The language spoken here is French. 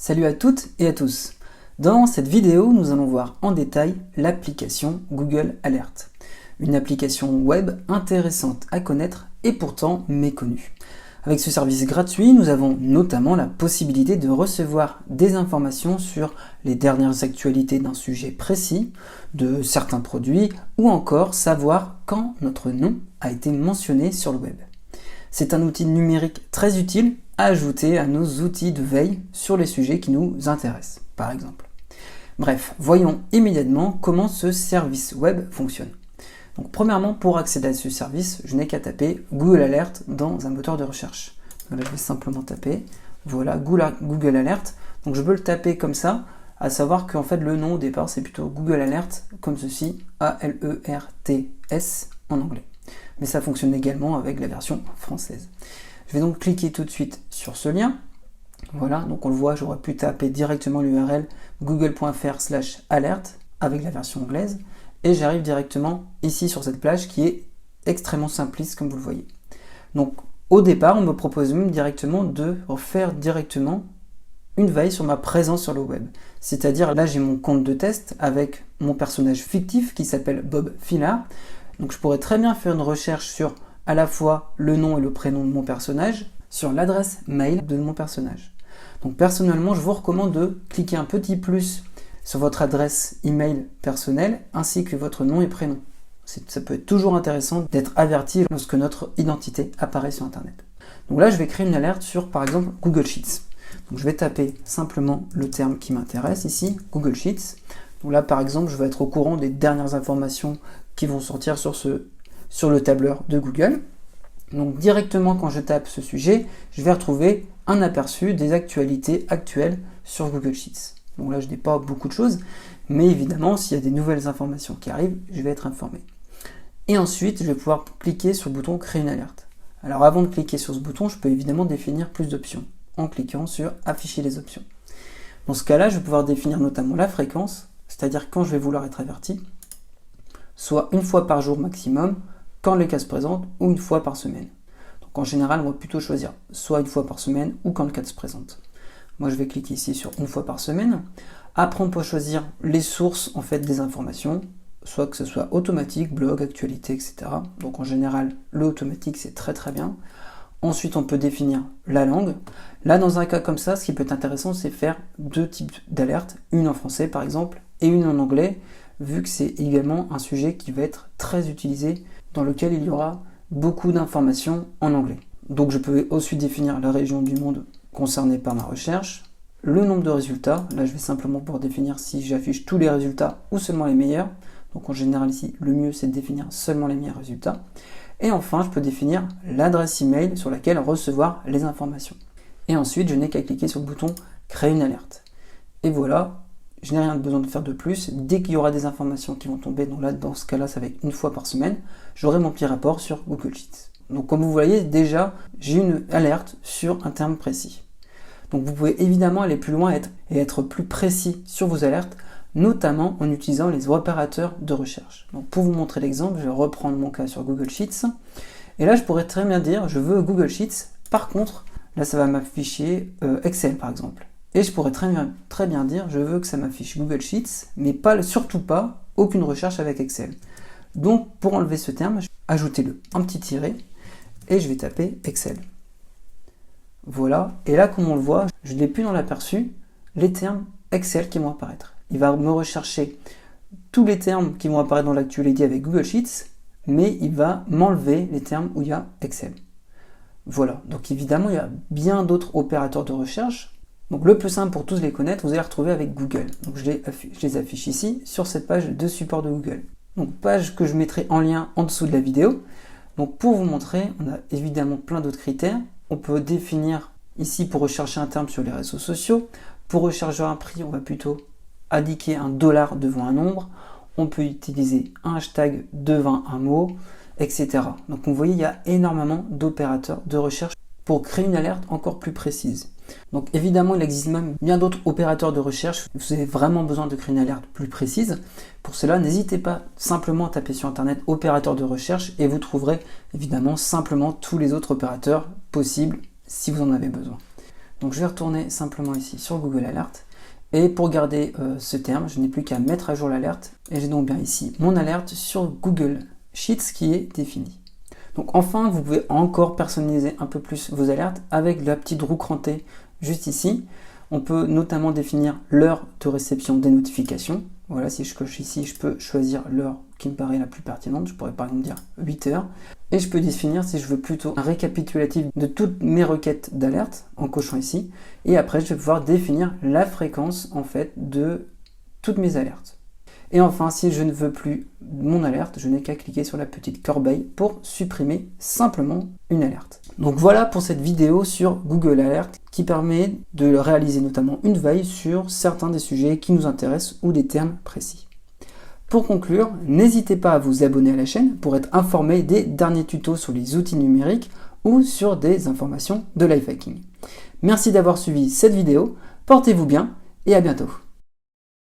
Salut à toutes et à tous. Dans cette vidéo, nous allons voir en détail l'application Google Alert. Une application web intéressante à connaître et pourtant méconnue. Avec ce service gratuit, nous avons notamment la possibilité de recevoir des informations sur les dernières actualités d'un sujet précis, de certains produits, ou encore savoir quand notre nom a été mentionné sur le web. C'est un outil numérique très utile à ajouter à nos outils de veille sur les sujets qui nous intéressent, par exemple. Bref, voyons immédiatement comment ce service web fonctionne. Donc, premièrement, pour accéder à ce service, je n'ai qu'à taper Google Alert dans un moteur de recherche. Donc là, je vais simplement taper, voilà, Google Alert. Donc je peux le taper comme ça, à savoir qu'en fait le nom au départ c'est plutôt Google Alert, comme ceci, A-L-E-R-T-S en anglais. Mais ça fonctionne également avec la version française. Je vais donc cliquer tout de suite sur ce lien. Voilà, donc on le voit, j'aurais pu taper directement l'URL google.fr/alert avec la version anglaise. Et j'arrive directement ici sur cette plage qui est extrêmement simpliste comme vous le voyez. Donc au départ, on me propose même directement de faire directement une veille sur ma présence sur le web. C'est-à-dire là j'ai mon compte de test avec mon personnage fictif qui s'appelle Bob Fillard. Donc je pourrais très bien faire une recherche sur à la fois le nom et le prénom de mon personnage, sur l'adresse mail de mon personnage. Donc personnellement, je vous recommande de cliquer un petit plus sur votre adresse email personnelle ainsi que votre nom et prénom. Ça peut être toujours intéressant d'être averti lorsque notre identité apparaît sur Internet. Donc là, je vais créer une alerte sur, par exemple, Google Sheets. Donc je vais taper simplement le terme qui m'intéresse ici, Google Sheets. Donc là, par exemple, je vais être au courant des dernières informations qui vont sortir sur le tableur de Google. Donc directement, quand je tape ce sujet, je vais retrouver un aperçu des actualités actuelles sur Google Sheets. Donc là, je n'ai pas beaucoup de choses, mais évidemment, s'il y a des nouvelles informations qui arrivent, je vais être informé. Et ensuite, je vais pouvoir cliquer sur le bouton Créer une alerte. Alors avant de cliquer sur ce bouton, je peux évidemment définir plus d'options en cliquant sur Afficher les options. Dans ce cas-là, je vais pouvoir définir notamment la fréquence, c'est-à-dire quand je vais vouloir être averti, soit une fois par jour maximum, quand le cas se présente, ou une fois par semaine. Donc en général, on va plutôt choisir soit une fois par semaine ou quand le cas se présente. Moi, je vais cliquer ici sur une fois par semaine. Après, on peut choisir les sources en fait des informations, soit que ce soit automatique, blog, actualité, etc. Donc en général, l'automatique, c'est très très bien. Ensuite, on peut définir la langue. Là, dans un cas comme ça, ce qui peut être intéressant, c'est faire deux types d'alertes, une en français par exemple, et une en anglais, vu que c'est également un sujet qui va être très utilisé, dans lequel il y aura beaucoup d'informations en anglais. Donc je peux aussi définir la région du monde concernée par ma recherche, le nombre de résultats. Là, je vais simplement pouvoir définir si j'affiche tous les résultats ou seulement les meilleurs. Donc en général ici, le mieux c'est de définir seulement les meilleurs résultats. Et enfin, je peux définir l'adresse email sur laquelle recevoir les informations. Et ensuite, je n'ai qu'à cliquer sur le bouton Créer une alerte. Et voilà, je n'ai rien besoin de faire de plus. Dès qu'il y aura des informations qui vont tomber, donc là, dans ce cas-là, ça va être une fois par semaine, j'aurai mon petit rapport sur Google Sheets. Donc comme vous voyez, déjà, j'ai une alerte sur un terme précis. Donc vous pouvez évidemment aller plus loin et être plus précis sur vos alertes, notamment en utilisant les opérateurs de recherche. Donc pour vous montrer l'exemple, je vais reprendre mon cas sur Google Sheets. Et là, je pourrais très bien dire, je veux Google Sheets. Par contre, là, ça va m'afficher Excel, par exemple. Et je pourrais très bien dire, je veux que ça m'affiche Google Sheets, mais surtout pas aucune recherche avec Excel. Donc pour enlever ce terme, ajoutez-le un petit tiret et je vais taper Excel. Voilà, et là comme on le voit, je n'ai plus dans l'aperçu les termes Excel qui vont apparaître. Il va me rechercher tous les termes qui vont apparaître dans l'actualité avec Google Sheets, mais il va m'enlever les termes où il y a Excel. Voilà, donc évidemment il y a bien d'autres opérateurs de recherche. Donc le plus simple pour tous les connaître, vous allez les retrouver avec Google. Donc je les affiche ici sur cette page de support de Google. Donc page que je mettrai en lien en dessous de la vidéo. Donc pour vous montrer, on a évidemment plein d'autres critères. On peut définir ici pour rechercher un terme sur les réseaux sociaux. Pour rechercher un prix, on va plutôt indiquer un dollar devant un nombre. On peut utiliser un hashtag devant un mot, etc. Donc vous voyez, il y a énormément d'opérateurs de recherche pour créer une alerte encore plus précise. Donc évidemment, il existe même bien d'autres opérateurs de recherche. Vous avez vraiment besoin de créer une alerte plus précise. Pour cela, n'hésitez pas simplement à taper sur internet opérateur de recherche et vous trouverez évidemment simplement tous les autres opérateurs possibles si vous en avez besoin. Donc je vais retourner simplement ici sur Google Alert. Et pour garder ce terme, je n'ai plus qu'à mettre à jour l'alerte. Et j'ai donc bien ici mon alerte sur Google Sheets qui est définie. Donc enfin, vous pouvez encore personnaliser un peu plus vos alertes avec la petite roue crantée juste ici. On peut notamment définir l'heure de réception des notifications. Voilà, si je coche ici, je peux choisir l'heure qui me paraît la plus pertinente. Je pourrais par exemple dire 8 heures. Et je peux définir si je veux plutôt un récapitulatif de toutes mes requêtes d'alerte en cochant ici. Et après, je vais pouvoir définir la fréquence en fait de toutes mes alertes. Et enfin, si je ne veux plus mon alerte, je n'ai qu'à cliquer sur la petite corbeille pour supprimer simplement une alerte. Donc voilà pour cette vidéo sur Google Alert qui permet de réaliser notamment une veille sur certains des sujets qui nous intéressent ou des termes précis. Pour conclure, n'hésitez pas à vous abonner à la chaîne pour être informé des derniers tutos sur les outils numériques ou sur des informations de life hacking. Merci d'avoir suivi cette vidéo, portez-vous bien et à bientôt.